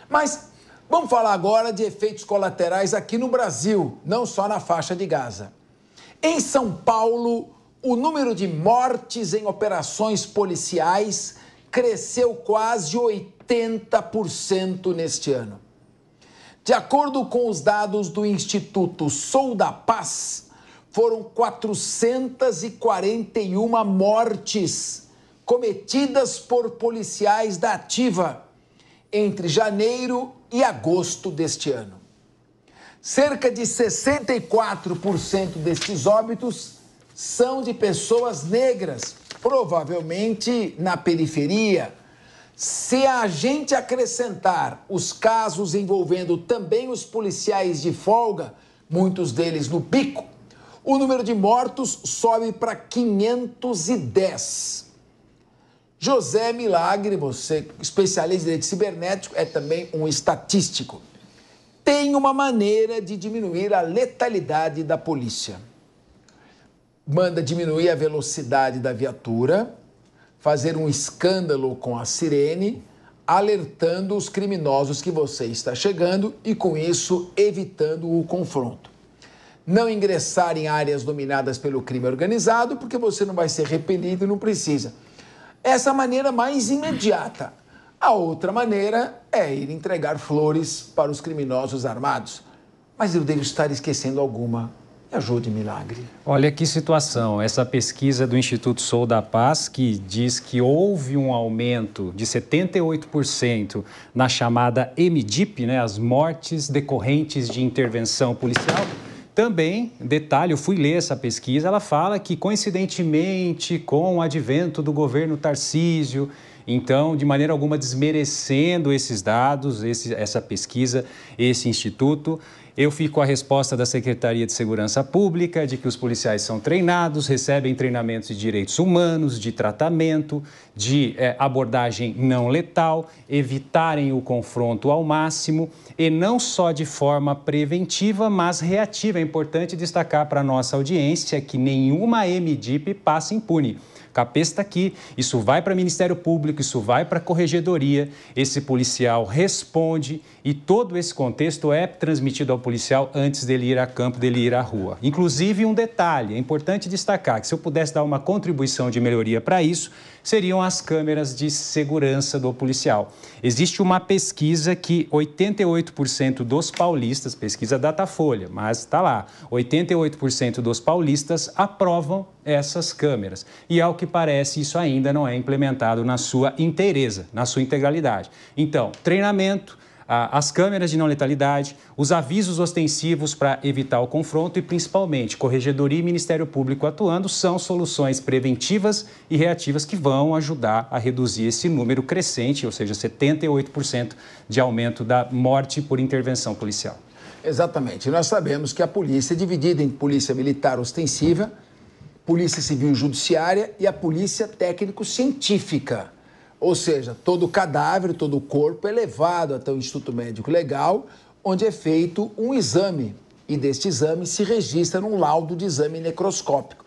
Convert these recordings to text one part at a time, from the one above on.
Mas vamos falar agora de efeitos colaterais aqui no Brasil, não só na faixa de Gaza. Em São Paulo, o número de mortes em operações policiais cresceu quase 80% neste ano. De acordo com os dados do Instituto Sou da Paz, foram 441 mortes cometidas por policiais da Ativa entre janeiro e agosto deste ano. Cerca de 64% destes óbitos são de pessoas negras, provavelmente na periferia. Se a gente acrescentar os casos envolvendo também os policiais de folga, muitos deles no pico, o número de mortos sobe para 510. José Milagre, você especialista em direito cibernético, é também um estatístico. Tem uma maneira de diminuir a letalidade da polícia. Manda diminuir a velocidade da viatura, fazer um escândalo com a sirene, alertando os criminosos que você está chegando e, com isso, evitando o confronto. Não ingressar em áreas dominadas pelo crime organizado, porque você não vai ser repelido e não precisa. Essa é a maneira mais imediata. A outra maneira é ir entregar flores para os criminosos armados. Mas eu devo estar esquecendo alguma. Me ajude, Milagre. Olha que situação. Essa pesquisa do Instituto Sou da Paz, que diz que houve um aumento de 78% na chamada MDIP, né, as mortes decorrentes de intervenção policial. Também, detalhe, eu fui ler essa pesquisa, ela fala que, coincidentemente, com o advento do governo Tarcísio, então, de maneira alguma desmerecendo esses dados, essa pesquisa, esse instituto, eu fico com a resposta da Secretaria de Segurança Pública de que os policiais são treinados, recebem treinamentos de direitos humanos, de tratamento, de abordagem não letal, evitarem o confronto ao máximo e não só de forma preventiva, mas reativa. É importante destacar para a nossa audiência que nenhuma MDIP passa impune. Capês está aqui, isso vai para o Ministério Público, isso vai para a Corregedoria, esse policial responde e todo esse contexto é transmitido ao policial antes dele ir a campo, dele ir à rua. Inclusive, um detalhe, é importante destacar que se eu pudesse dar uma contribuição de melhoria para isso, seriam as câmeras de segurança do policial. Existe uma pesquisa que 88% dos paulistas, pesquisa Datafolha, mas está lá, 88% dos paulistas aprovam essas câmeras. E, ao que parece, isso ainda não é implementado na sua inteireza, na sua integralidade. Então, treinamento, as câmeras de não letalidade, os avisos ostensivos para evitar o confronto e, principalmente, Corregedoria e Ministério Público atuando são soluções preventivas e reativas que vão ajudar a reduzir esse número crescente, ou seja, 78% de aumento da morte por intervenção policial. Exatamente. Nós sabemos que a polícia é dividida em polícia militar ostensiva, polícia civil judiciária e a polícia técnico-científica. Ou seja, todo o cadáver, todo o corpo é levado até o Instituto Médico Legal, onde é feito um exame. E deste exame se registra num laudo de exame necroscópico.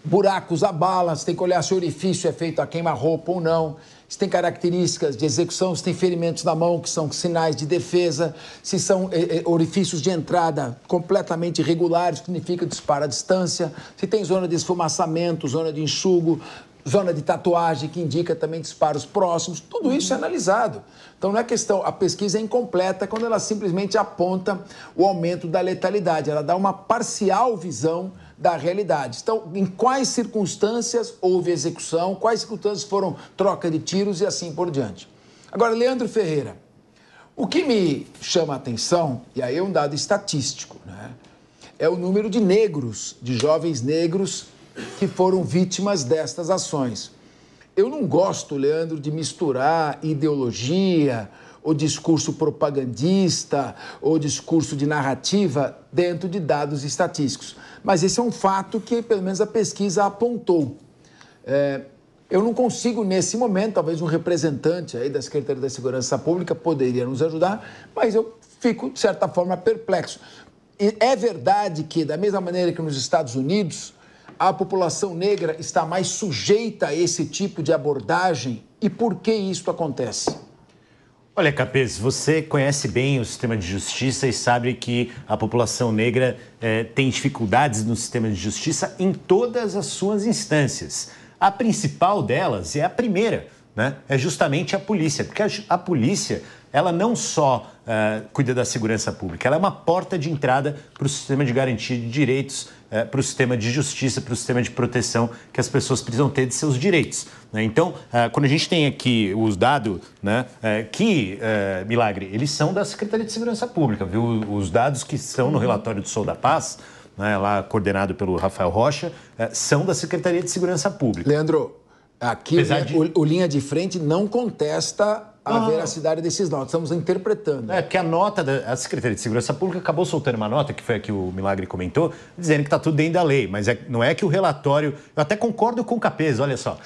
Buracos a bala, você tem que olhar se o orifício é feito a queima-roupa ou não, se tem características de execução, se tem ferimentos na mão, que são sinais de defesa, se são orifícios de entrada completamente irregulares, que significa disparo à distância, se tem zona de esfumaçamento, zona de enxugo, zona de tatuagem, que indica também disparos próximos, tudo isso é analisado. Então não é questão, a pesquisa é incompleta quando ela simplesmente aponta o aumento da letalidade, ela dá uma parcial visão da realidade. Então, em quais circunstâncias houve execução, quais circunstâncias foram troca de tiros e assim por diante. Agora, Leandro Ferreira, o que me chama a atenção, e aí é um dado estatístico, né, é o número de negros, de jovens negros que foram vítimas destas ações. Eu não gosto, Leandro, de misturar ideologia, ou discurso propagandista, ou discurso de narrativa dentro de dados estatísticos. Mas esse é um fato que, pelo menos, a pesquisa apontou. Eu não consigo, nesse momento, talvez um representante aí da Secretaria da Segurança Pública poderia nos ajudar, mas eu fico, de certa forma, perplexo. E é verdade que, da mesma maneira que nos Estados Unidos, a população negra está mais sujeita a esse tipo de abordagem? E por que isso acontece? Olha, Capês, você conhece bem o sistema de justiça e sabe que a população negra tem dificuldades no sistema de justiça em todas as suas instâncias. A principal delas é a primeira, né? É justamente a polícia, porque a polícia, ela não só cuida da segurança pública, ela é uma porta de entrada para o sistema de garantia de direitos, para o sistema de justiça, para o sistema de proteção que as pessoas precisam ter de seus direitos, né? Então, quando a gente tem aqui os dados, né, Milagre, eles são da Secretaria de Segurança Pública, viu? Os dados que estão no relatório do Sou da Paz, né, lá coordenado pelo Rafael Rocha, são da Secretaria de Segurança Pública. Leandro, aqui o Linha de Frente não contesta a veracidade desses dados, estamos interpretando. Porque a nota da Secretaria de Segurança Pública acabou soltando uma nota, que foi a que o Milagre comentou, dizendo que está tudo dentro da lei, mas não é que o relatório... Eu até concordo com o Capês, olha só,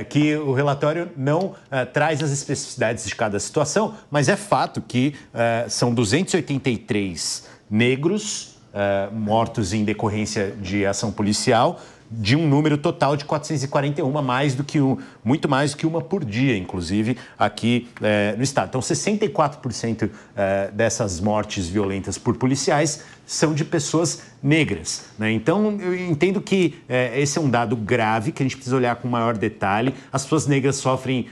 que o relatório não traz as especificidades de cada situação, mas é fato que são 283 negros mortos em decorrência de ação policial, de um número total de 441, muito mais do que uma por dia, inclusive, aqui no estado. Então, 64% dessas mortes violentas por policiais são de pessoas negras, né? Então, eu entendo que esse é um dado grave, que a gente precisa olhar com maior detalhe. As pessoas negras sofrem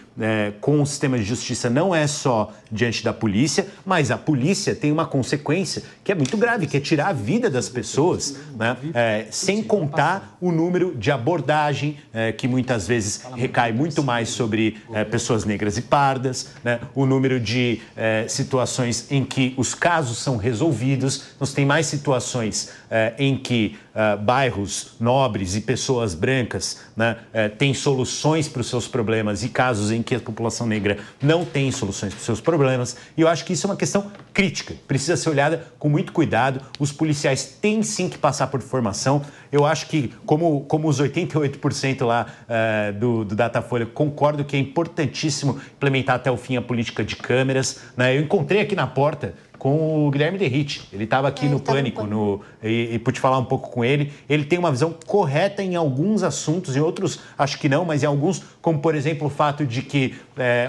com o sistema de justiça, não é só diante da polícia, mas a polícia tem uma consequência que é muito grave, que é tirar a vida das pessoas, né? Sem contar o número de abordagem, que muitas vezes recai muito mais sobre pessoas negras e pardas, né? O número de situações em que os casos são resolvidos. Nós tem mais situações em que bairros nobres e pessoas brancas, né, têm soluções para os seus problemas e casos em que a população negra não tem soluções para os seus problemas. E eu acho que isso é uma questão crítica, precisa ser olhada com muito cuidado. Os policiais têm sim que passar por formação. Eu acho que, como os 88% lá do Datafolha, concordo que é importantíssimo implementar até o fim a política de câmeras, né? Eu encontrei aqui na porta com o Guilherme Derrite. Ele estava aqui no Pânico e pude falar um pouco com ele. Ele tem uma visão correta em alguns assuntos, em outros acho que não, mas em alguns, como por exemplo o fato de que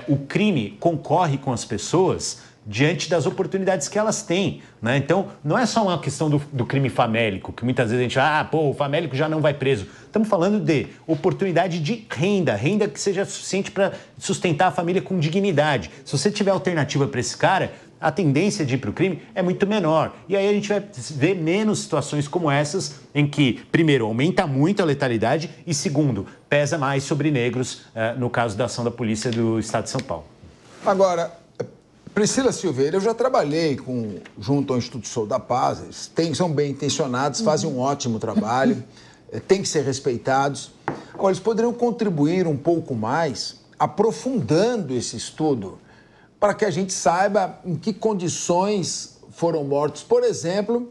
o crime concorre com as pessoas diante das oportunidades que elas têm, né? Então, não é só uma questão do crime famélico, que muitas vezes a gente fala, o famélico já não vai preso. Estamos falando de oportunidade de renda que seja suficiente para sustentar a família com dignidade. Se você tiver alternativa para esse cara, a tendência de ir para o crime é muito menor. E aí a gente vai ver menos situações como essas, em que, primeiro, aumenta muito a letalidade e, segundo, pesa mais sobre negros, no caso da ação da polícia do Estado de São Paulo. Agora, Priscila Silveira, eu já trabalhei junto ao Instituto Sou da Paz, são bem intencionados, fazem um ótimo trabalho, têm que ser respeitados. Agora, eles poderiam contribuir um pouco mais, aprofundando esse estudo, para que a gente saiba em que condições foram mortos, por exemplo,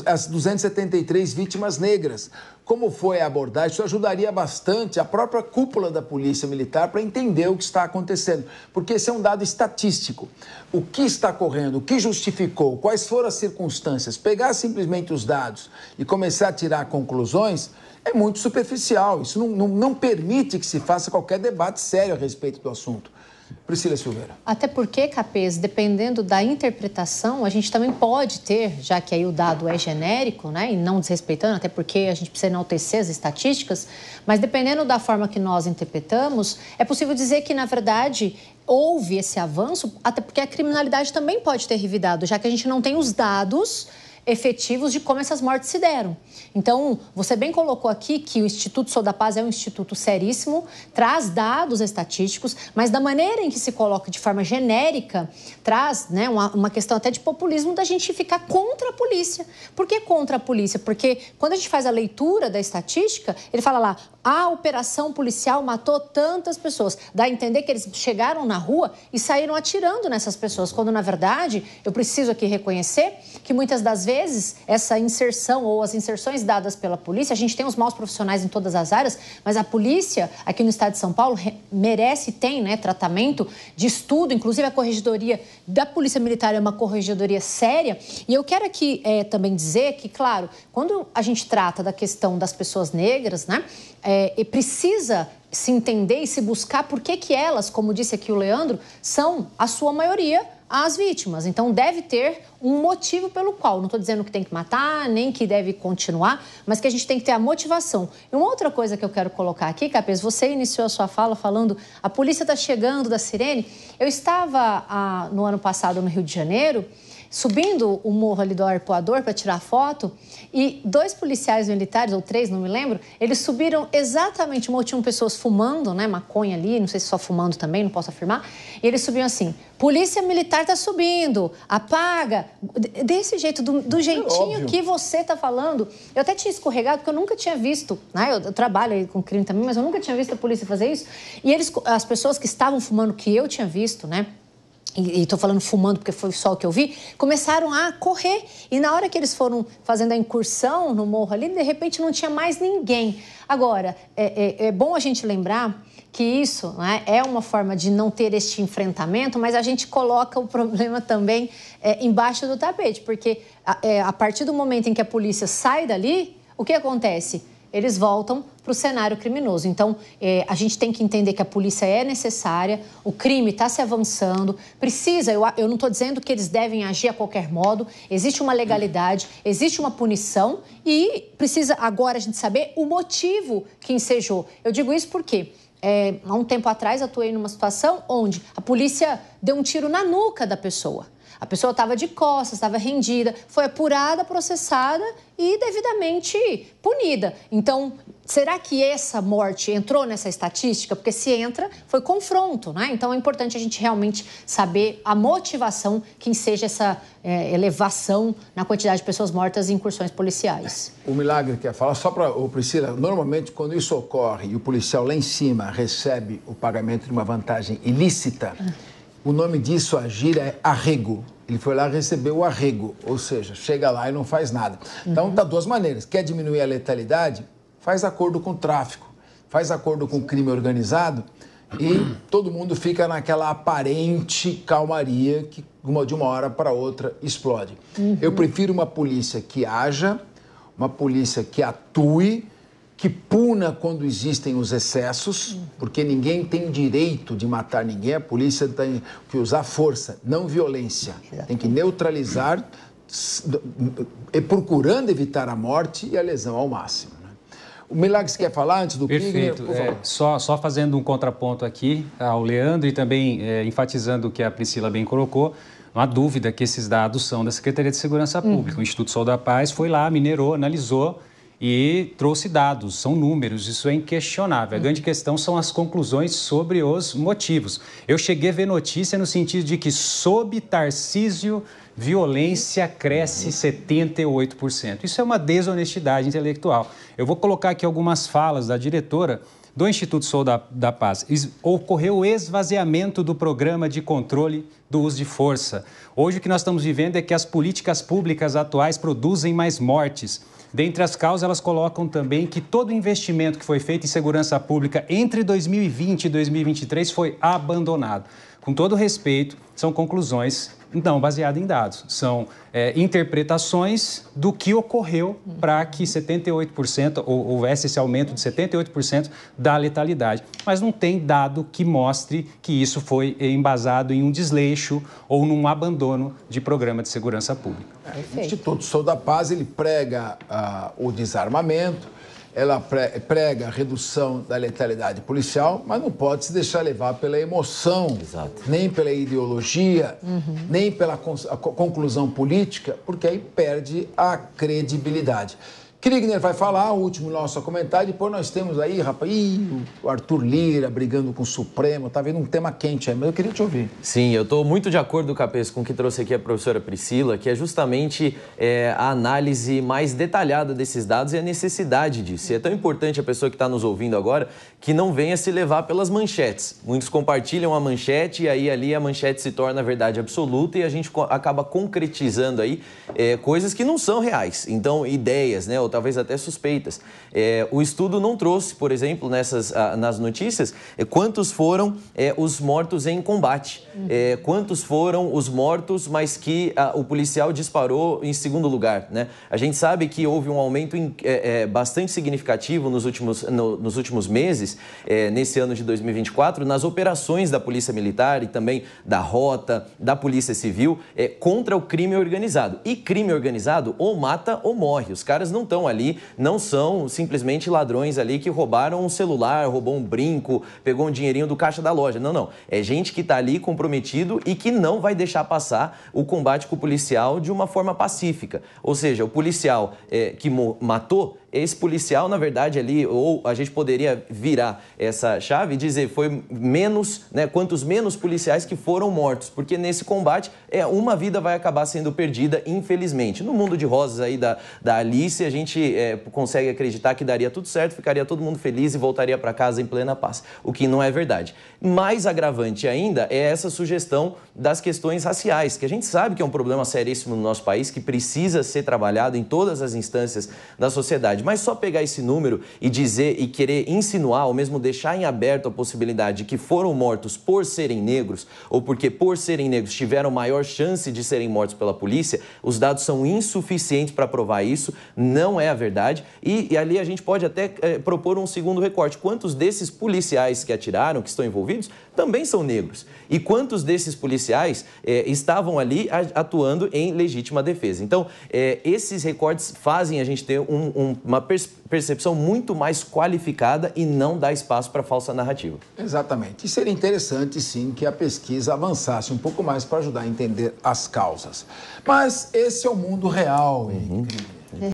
as 273 vítimas negras. Como foi a abordagem? Isso ajudaria bastante a própria cúpula da Polícia Militar para entender o que está acontecendo, porque esse é um dado estatístico. O que está ocorrendo, o que justificou, quais foram as circunstâncias, pegar simplesmente os dados e começar a tirar conclusões é muito superficial. Isso não permite que se faça qualquer debate sério a respeito do assunto. Priscila Silveira. Até porque, Capês, dependendo da interpretação, a gente também pode ter, já que aí o dado é genérico, né, e não desrespeitando, até porque a gente precisa enaltecer as estatísticas, mas dependendo da forma que nós interpretamos, é possível dizer que, na verdade, houve esse avanço, até porque a criminalidade também pode ter revidado, já que a gente não tem os dados efetivos de como essas mortes se deram. Então, você bem colocou aqui que o Instituto Sou da Paz é um instituto seríssimo, traz dados estatísticos, mas da maneira em que se coloca de forma genérica, traz, né, uma questão até de populismo da gente ficar contra a polícia. Por que contra a polícia? Porque quando a gente faz a leitura da estatística, ele fala lá, a operação policial matou tantas pessoas. Dá a entender que eles chegaram na rua e saíram atirando nessas pessoas, quando, na verdade, eu preciso aqui reconhecer que muitas das vezes essa inserção ou as inserções dadas pela polícia, a gente tem os maus profissionais em todas as áreas, mas a polícia aqui no estado de São Paulo merece, tem, né, tratamento de estudo, inclusive a corregedoria da Polícia Militar é uma corregedoria séria. E eu quero aqui também dizer que, claro, quando a gente trata da questão das pessoas negras, né, precisa se entender e se buscar por que elas, como disse aqui o Leandro, são, a sua maioria, as vítimas. Então, deve ter um motivo pelo qual. Não estou dizendo que tem que matar, nem que deve continuar, mas que a gente tem que ter a motivação. E uma outra coisa que eu quero colocar aqui, Capês, você iniciou a sua fala falando a polícia está chegando da sirene. Eu estava no ano passado no Rio de Janeiro, subindo o morro ali do Arpoador para tirar foto, e 2 policiais militares, ou 3, não me lembro, eles subiram exatamente, tinham pessoas fumando, né, maconha ali, não sei se só fumando também, não posso afirmar, e eles subiam assim, polícia militar está subindo, apaga, desse jeito, do jeitinho que você está falando. Eu até tinha escorregado, porque eu nunca tinha visto, né, eu trabalho aí com crime também, mas eu nunca tinha visto a polícia fazer isso, e as pessoas que estavam fumando, que eu tinha visto, né, e estou falando fumando porque foi só o que eu vi, começaram a correr. E na hora que eles foram fazendo a incursão no morro ali, de repente não tinha mais ninguém. Agora, é bom a gente lembrar que isso, né, é uma forma de não ter este enfrentamento, mas a gente coloca o problema também embaixo do tapete, porque a partir do momento em que a polícia sai dali, o que acontece? Eles voltam para o cenário criminoso. Então, a gente tem que entender que a polícia é necessária, o crime está se avançando, precisa, eu não estou dizendo que eles devem agir a qualquer modo, existe uma legalidade, existe uma punição e precisa agora a gente saber o motivo que ensejou. Eu digo isso porque há um tempo atrás atuei numa situação onde a polícia deu um tiro na nuca da pessoa. A pessoa estava de costas, estava rendida, foi apurada, processada e devidamente punida. Então, será que essa morte entrou nessa estatística? Porque se entra, foi confronto, né? Então, é importante a gente realmente saber a motivação que enseja essa elevação na quantidade de pessoas mortas em incursões policiais. O Milagre quer falar, só para o Priscila, normalmente quando isso ocorre e o policial lá em cima recebe o pagamento de uma vantagem ilícita, o nome disso, agir, é arrego. Ele foi lá receber o arrego, ou seja, chega lá e não faz nada. Então, tá 2 maneiras. Quer diminuir a letalidade? Faz acordo com o tráfico, faz acordo com o crime organizado e todo mundo fica naquela aparente calmaria que de uma hora para outra explode. Eu prefiro uma polícia que haja, uma polícia que atue, que puna quando existem os excessos, porque ninguém tem direito de matar ninguém, a polícia tem que usar força, não violência. Tem que neutralizar, procurando evitar a morte e a lesão ao máximo. Né? O Milagre, você quer falar antes do Kriegner? Perfeito. Só fazendo um contraponto aqui ao Leandro e também enfatizando o que a Priscila bem colocou, não há dúvida que esses dados são da Secretaria de Segurança Pública. O Instituto Sol da Paz foi lá, minerou, analisou, e trouxe dados, são números, isso é inquestionável. A grande questão são as conclusões sobre os motivos. Eu cheguei a ver notícia no sentido de que, sob Tarcísio, violência cresce 78%. Isso é uma desonestidade intelectual. Eu vou colocar aqui algumas falas da diretora do Instituto Sol da Paz. Ocorreu o esvaziamento do programa de controle do uso de força. Hoje o que nós estamos vivendo é que as políticas públicas atuais produzem mais mortes. Dentre as causas, elas colocam também que todo o investimento que foi feito em segurança pública entre 2020 e 2023 foi abandonado. Com todo respeito, são conclusões não baseadas em dados, são interpretações do que ocorreu para que 78% houvesse esse aumento de 78% da letalidade. Mas não tem dado que mostre que isso foi embasado em um desleixo ou num abandono de programa de segurança pública. O Instituto Sol da Paz, ele prega o desarmamento, ela prega a redução da letalidade policial, mas não pode se deixar levar pela emoção, nem pela ideologia, nem pela conclusão política, porque aí perde a credibilidade. Kriegner vai falar, o último nosso comentário, depois nós temos aí, rapaz, o Arthur Lira brigando com o Supremo, tá vendo um tema quente aí, mas eu queria te ouvir. Sim, eu estou muito de acordo, Capês, com o que trouxe aqui a professora Priscila, que é justamente a análise mais detalhada desses dados e a necessidade disso. E é tão importante a pessoa que está nos ouvindo agora que não venha se levar pelas manchetes. Muitos compartilham a manchete e aí ali a manchete se torna a verdade absoluta e a gente acaba concretizando aí coisas que não são reais. Então, ideias, né? talvez até suspeitas. O estudo não trouxe, por exemplo, nas notícias, quantos foram os mortos em combate, quantos foram os mortos, mas que o policial disparou em segundo lugar, né? A gente sabe que houve um aumento bastante significativo nos últimos meses, nesse ano de 2024, nas operações da Polícia Militar e também da Rota, da Polícia Civil, contra o crime organizado. E crime organizado ou mata ou morre. Os caras não estão ali, não são simplesmente ladrões ali que roubaram um celular, roubou um brinco, pegou um dinheirinho do caixa da loja. Não, não. É gente que está ali comprometido e que não vai deixar passar o combate com o policial de uma forma pacífica. Ou seja, o policial que matou, esse policial, na verdade, ali, ou a gente poderia virar essa chave e dizer, foi menos, né, quantos menos policiais que foram mortos, porque nesse combate, uma vida vai acabar sendo perdida, infelizmente. No mundo de rosas aí da Alice, a gente consegue acreditar que daria tudo certo, ficaria todo mundo feliz e voltaria para casa em plena paz, o que não é verdade. Mais agravante ainda é essa sugestão das questões raciais, que a gente sabe que é um problema seríssimo no nosso país, que precisa ser trabalhado em todas as instâncias da sociedade. Mas só pegar esse número e dizer e querer insinuar ou mesmo deixar em aberto a possibilidade de que foram mortos por serem negros ou porque por serem negros tiveram maior chance de serem mortos pela polícia, os dados são insuficientes para provar isso, não é a verdade. E ali a gente pode até propor um segundo recorte. Quantos desses policiais que atiraram, que estão envolvidos, também são negros? E quantos desses policiais estavam ali atuando em legítima defesa? Então, esses recortes fazem a gente ter uma percepção muito mais qualificada e não dá espaço para falsa narrativa. Exatamente. E seria interessante, sim, que a pesquisa avançasse um pouco mais para ajudar a entender as causas. Mas esse é o mundo real, Henrique.